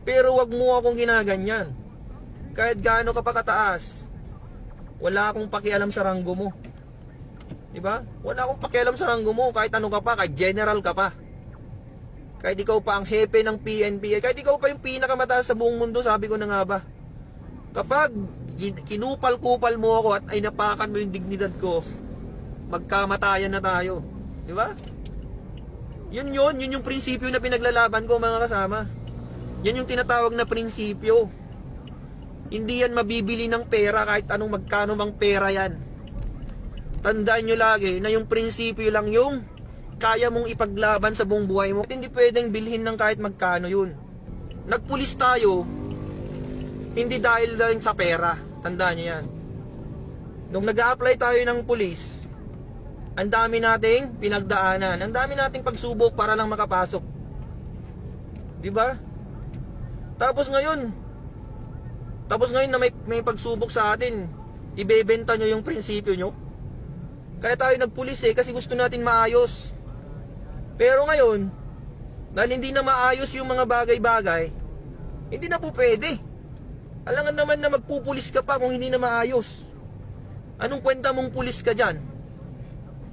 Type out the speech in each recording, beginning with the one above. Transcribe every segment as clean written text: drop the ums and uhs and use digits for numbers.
Pero wag mo akong ginaganyan. Kahit gaano ka pa kataas, wala akong pakialam sa ranggo mo. Diba? Wala akong pakialam sa ranggo mo. Kahit ano ka pa, kahit general ka pa. Kahit ikaw pa ang hepe ng PNP, kahit ikaw pa yung pinakamataas sa buong mundo, sabi ko na nga ba, kapag kinupal-kupal mo ako at ay napakan mo yung dignidad ko, magkamatayan na tayo. Diba? Yun yung prinsipyo na pinaglalaban ko, mga kasama. Yan yung tinatawag na prinsipyo. Hindi yan mabibili ng pera kahit anong magkano mang pera yan. Tandaan nyo lagi na yung prinsipyo lang yung kaya mong ipaglaban sa buong buhay mo. Hindi pwedeng bilhin ng kahit magkano yun. Nagpulis tayo, hindi dahil lang sa pera. Tandaan nyo yan. Nung nag-a-apply tayo ng pulis, ang dami nating pinagdaanan. Ang dami nating pagsubok para lang makapasok. Diba? Tapos ngayon na may pagsubok sa atin, ibebenta nyo yung prinsipyo nyo. Kaya tayo nagpulis kasi gusto natin maayos. Pero ngayon, dahil hindi na maayos yung mga bagay-bagay, hindi na po pwede. Alangan naman na magpupulis ka pa kung hindi na maayos. Anong kwenta mong pulis ka dyan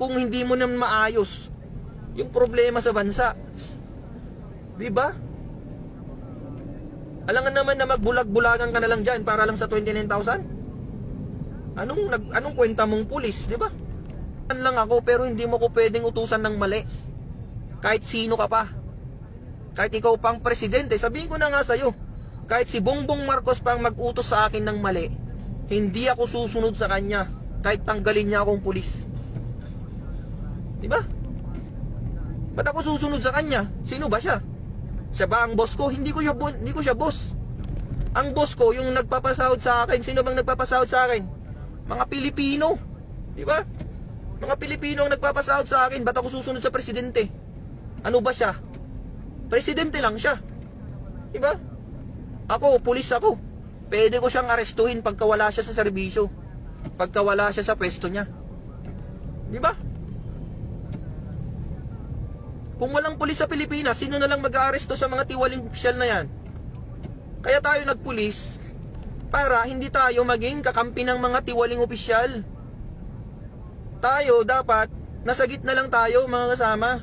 kung hindi mo na maayos yung problema sa bansa? Diba? Alangan naman na magbulag-bulagan ka na lang dyan para lang sa 29,000? Anong kwenta mong pulis, di ba? Lang ako pero hindi mo ko pwedeng utusan ng mali. Kahit sino ka pa. Kahit ikaw pang presidente, sabihin ko na nga sa'yo, kahit si Bongbong Marcos pang mag-utos sa akin ng mali, hindi ako susunod sa kanya kahit tanggalin niya akong pulis. Di ba? Ba't ako susunod sa kanya? Sino ba siya? Siya ba ang boss ko? Hindi ko siya boss. Ang boss ko, yung nagpapasahod sa akin. Sino bang nagpapasahod sa akin? Mga Pilipino. Di ba? Mga Pilipino ang nagpapasahod sa akin. Ba't ako susunod sa presidente? Ano ba siya? Presidente lang siya. Di ba? Ako, pulis ako. Pwede ko siyang arestuhin pagka wala siya sa serbisyo. Pagka wala siya sa pwesto niya. Di ba? Kung walang pulis sa Pilipinas, sino na lang mag-aaresto sa mga tiwaling opisyal na yan? Kaya tayo nagpulis para hindi tayo maging kakampi ng mga tiwaling opisyal. Tayo dapat nasa gitna lang tayo, mga kasama.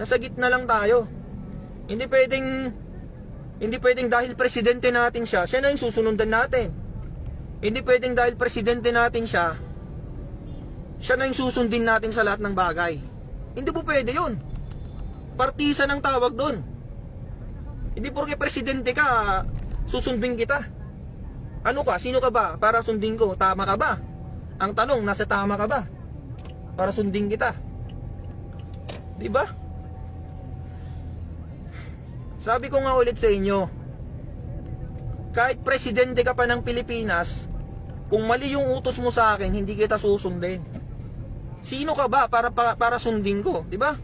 Nasa gitna lang tayo. Hindi pwedeng dahil presidente natin siya na yung susunundan natin. Hindi pwedeng dahil presidente natin siya na yung susundin natin sa lahat ng bagay. Hindi po pwede yun. Partisa ng tawag doon. Hindi porke presidente ka, susundin kita. Ano ka? Sino ka ba para sundin ko? Tama ka ba? Ang tanong, nasa tama ka ba para sundin kita? Di ba? Sabi ko nga ulit sa inyo, kahit presidente ka pa ng Pilipinas, kung mali yung utos mo sa akin, hindi kita susundin. Sino ka ba para sundin ko? Di ba?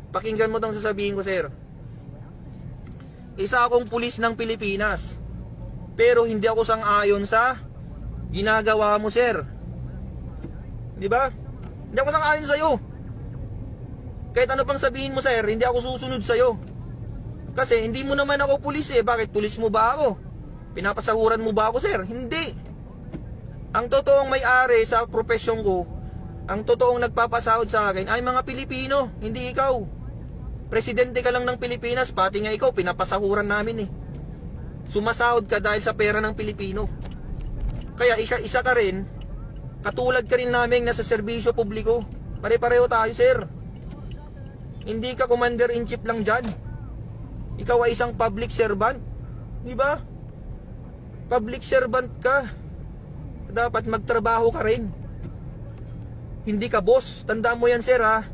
Pakinggan mo tong sasabihin ko, sir. Isa akong pulis ng Pilipinas, pero hindi ako sang-ayon sa ginagawa mo, sir. Di ba? Hindi ako sang-ayon sa'yo. Kahit ano pang sabihin mo, sir, hindi ako susunod sa'yo. Kasi hindi mo naman ako pulis Bakit pulis mo ba ako? Pinapasahuran mo ba ako, sir? Hindi. Ang totoong may-ari sa profesyon ko, ang totoong nagpapasahod sa akin ay mga Pilipino, hindi ikaw. Presidente ka lang ng Pilipinas, pati nga ikaw, pinapasahuran namin Sumasahod ka dahil sa pera ng Pilipino. Kaya isa ka rin, katulad ka rin namin nasa serbisyo publiko. Pare-pareho tayo, sir. Hindi ka commander-in-chief lang dyan. Ikaw ay isang public servant. Di ba? Public servant ka. Dapat magtrabaho ka rin. Hindi ka boss. Tandaan mo yan, sir, ha?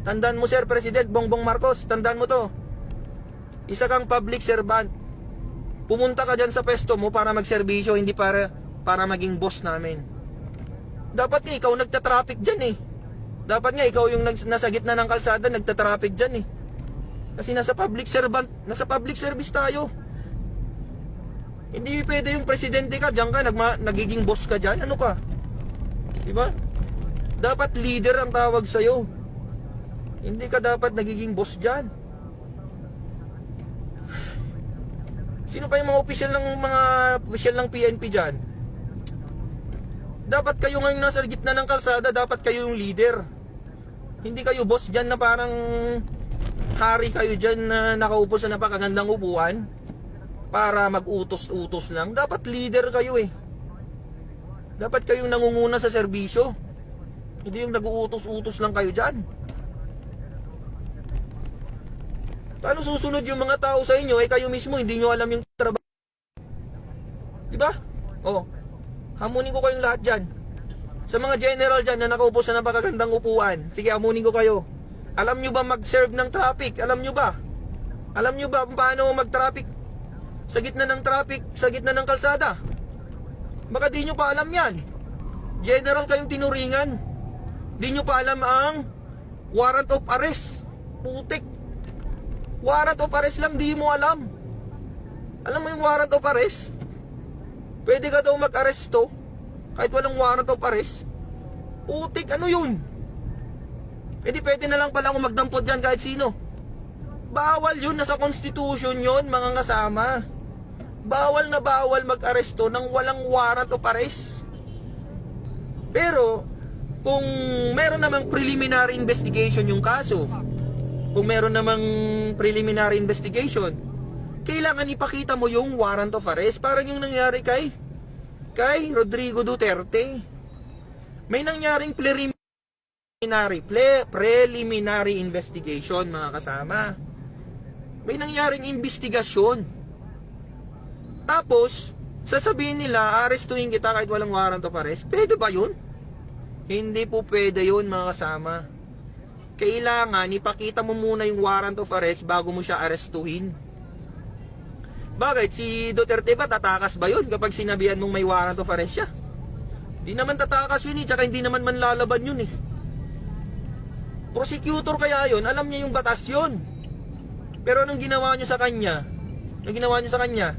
Tandaan mo, sir, President Bongbong Marcos. Tandaan mo to. Isa kang public servant. Pumunta ka dyan sa pwesto mo para magserbisyo, hindi para maging boss namin. Dapat nga ikaw nagtatraffic dyan Dapat nga ikaw yung nasa gitna ng kalsada, nagtatraffic dyan Kasi nasa public service tayo. Hindi pwede yung presidente ka, dyan ka, nagiging boss ka dyan. Ano ka? Diba? Dapat leader ang tawag sa'yo. Hindi ka dapat nagiging boss dyan. Sino pa yung mga opisyal ng PNP dyan? Dapat kayo ngayon nasa gitna ng kalsada, dapat kayo yung leader. Hindi kayo boss dyan na parang hari kayo dyan na nakaupo sa napakagandang upuan para mag-utos-utos lang. Dapat leader kayo eh. Dapat kayong nangunguna sa serbisyo. Hindi yung nag-uutos-utos lang kayo dyan. Paano susunod yung mga tao sa inyo, eh kayo mismo hindi nyo alam yung trabaho? Diba? Oh, hamunin ko kayong lahat dyan. Sa mga general dyan na nakaupo sa napakagandang upuan, sige, hamunin ko kayo. Alam nyo ba mag-serve ng traffic? Alam nyo ba? Alam nyo ba paano mag-traffic sa gitna ng traffic, sa gitna ng kalsada? Baka di nyo pa alam yan. General kayong tinuringan. Di nyo pa alam ang warrant of arrest. Putik. Warrant of arrest lang, di mo alam. Alam mo yung warrant of arrest? Pwede ka daw mag-aresto kahit walang warrant of arrest. Putik, ano yun? Pwede na lang pala akong magdampot dyan kahit sino. Bawal yun, nasa constitution yun, mga kasama. Bawal na bawal mag-aresto nang walang warrant of arrest. Pero kung meron namang preliminary investigation yung kaso, kung meron namang preliminary investigation, kailangan ipakita mo yung warrant of arrest. Parang yung nangyari kay Rodrigo Duterte. May nangyaring preliminary investigation, mga kasama. May nangyaring investigasyon. Tapos sasabihin nila, arestuhin kita kahit walang warrant of arrest. Pwede ba yun? Hindi po pwede yun, mga kasama. Kailangan ipakita mo muna yung warrant of arrest bago mo siya arestuhin. Bakit? Si Duterte ba tatakas ba yun kapag sinabihan mong may warrant of arrest siya? Di naman tatakas yun eh, tsaka hindi naman manlalaban yun eh. Prosecutor kaya yun, alam niya yung batas yun. Pero anong ginawa nyo sa kanya? Anong ginawa nyo sa kanya?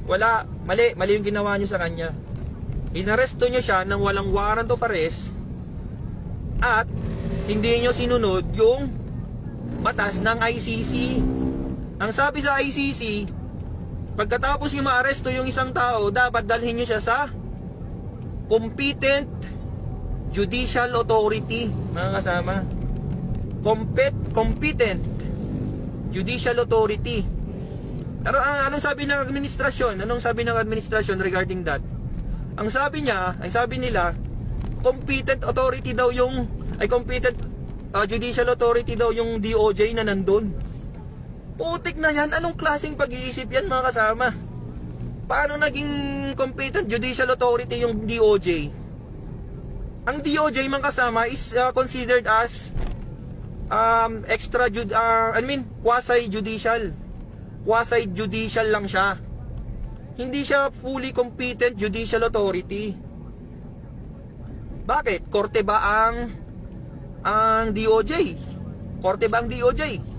Wala, mali yung ginawa nyo sa kanya. Inaresto nyo siya nang walang warrant of arrest at hindi nyo sinunod yung batas ng ICC. Ang sabi sa ICC, pagkatapos nyo maaresto yung isang tao, dapat dalhin nyo siya sa competent judicial authority, mga kasama. Competent judicial authority. Pero anong sabi ng administrasyon? Anong sabi ng administrasyon regarding that? Ang sabi nila, competent authority daw yung competent judicial authority daw yung DOJ na nandun. Putik na yan. Anong klaseng pag-iisip yan, mga kasama? Paano naging competent judicial authority yung DOJ? Ang DOJ, mga kasama, is considered as quasi-judicial. Quasi-judicial lang siya. Hindi siya fully competent judicial authority. Bakit? Korte ba ang DOJ? Korte ba ang DOJ?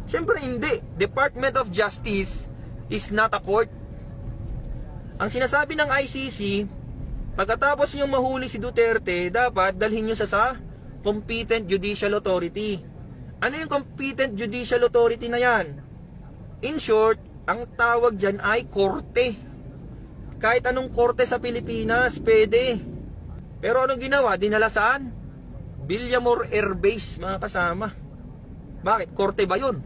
Siyempre hindi. Department of Justice is not a court. Ang sinasabi ng ICC, pagkatapos nyo mahuli si Duterte, dapat dalhin nyo sa competent judicial authority. Ano yung competent judicial authority na yan? In short, ang tawag dyan ay korte. Kahit anong korte sa Pilipinas, pwede. Pero anong ginawa? Dinala saan? Villamor Air Base, mga kasama. Bakit? Korte ba yun?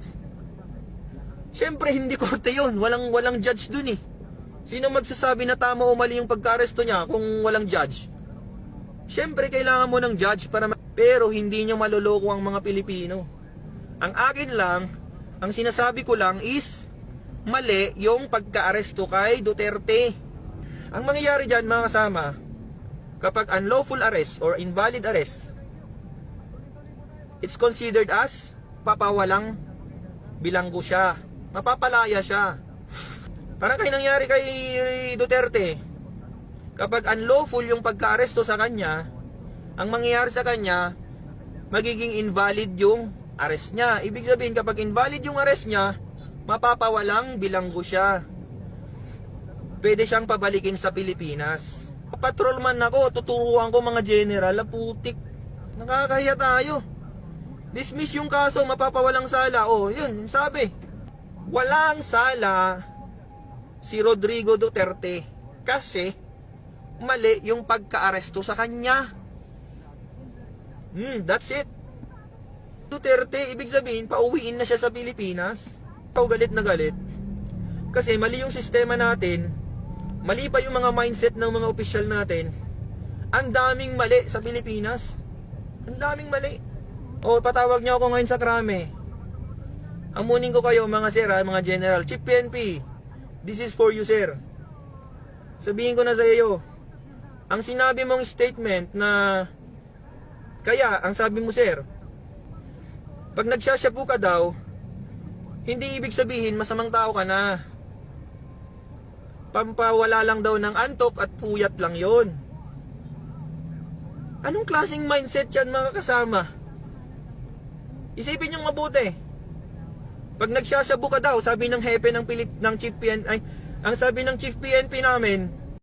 Siyempre hindi korte yun. Walang judge dun eh. Sino magsasabi na tama o mali yung pagka-aresto niya kung walang judge? Siyempre kailangan mo ng judge para pero hindi nyo maloloko ang mga Pilipino. Ang akin lang, ang sinasabi ko lang is mali yung pagka-aresto kay Duterte. Ang mangyayari dyan, mga kasama, kapag unlawful arrest or invalid arrest, it's considered as papawalang bilanggo siya. Mapapalaya siya. Parang kayo nangyari kay Duterte. Kapag unlawful yung pagka-aresto sa kanya, ang mangyayari sa kanya, magiging invalid yung arrest niya. Ibig sabihin, kapag invalid yung arrest niya, mapapawalang bilanggo siya. Pwede siyang pabalikin sa Pilipinas. Patrolman ako, tuturuan ko mga general, putik. Nakakahiya tayo. Dismiss yung kaso, mapapawalang sala. Oh, yun, sabi. Walang sala si Rodrigo Duterte kasi mali yung pagka-aresto sa kanya. That's it. Duterte, ibig sabihin, pauwiin na siya sa Pilipinas. Ikaw galit na galit. Kasi mali yung sistema natin, mali pa yung mga mindset ng mga opisyal natin. Ang daming mali sa Pilipinas. Ang daming mali. O, patawag niyo ako ngayon sa krame. Amunin ko kayo mga sir, mga general. Chief PNP, this is for you sir. Sabihin ko na sa iyo, ang sinabi mong statement na kaya, ang sabi mo sir, pag nagsashabu ka daw, hindi ibig sabihin masamang tao ka na. Pampawala lang daw ng antok at puyat lang yon. Anong klaseng mindset yan mga kasama? Isipin nyo mabuti. Pag nagsashabu ka daw, sabi ng hepe ng Chief PNP, ang sabi ng Chief PNP namin,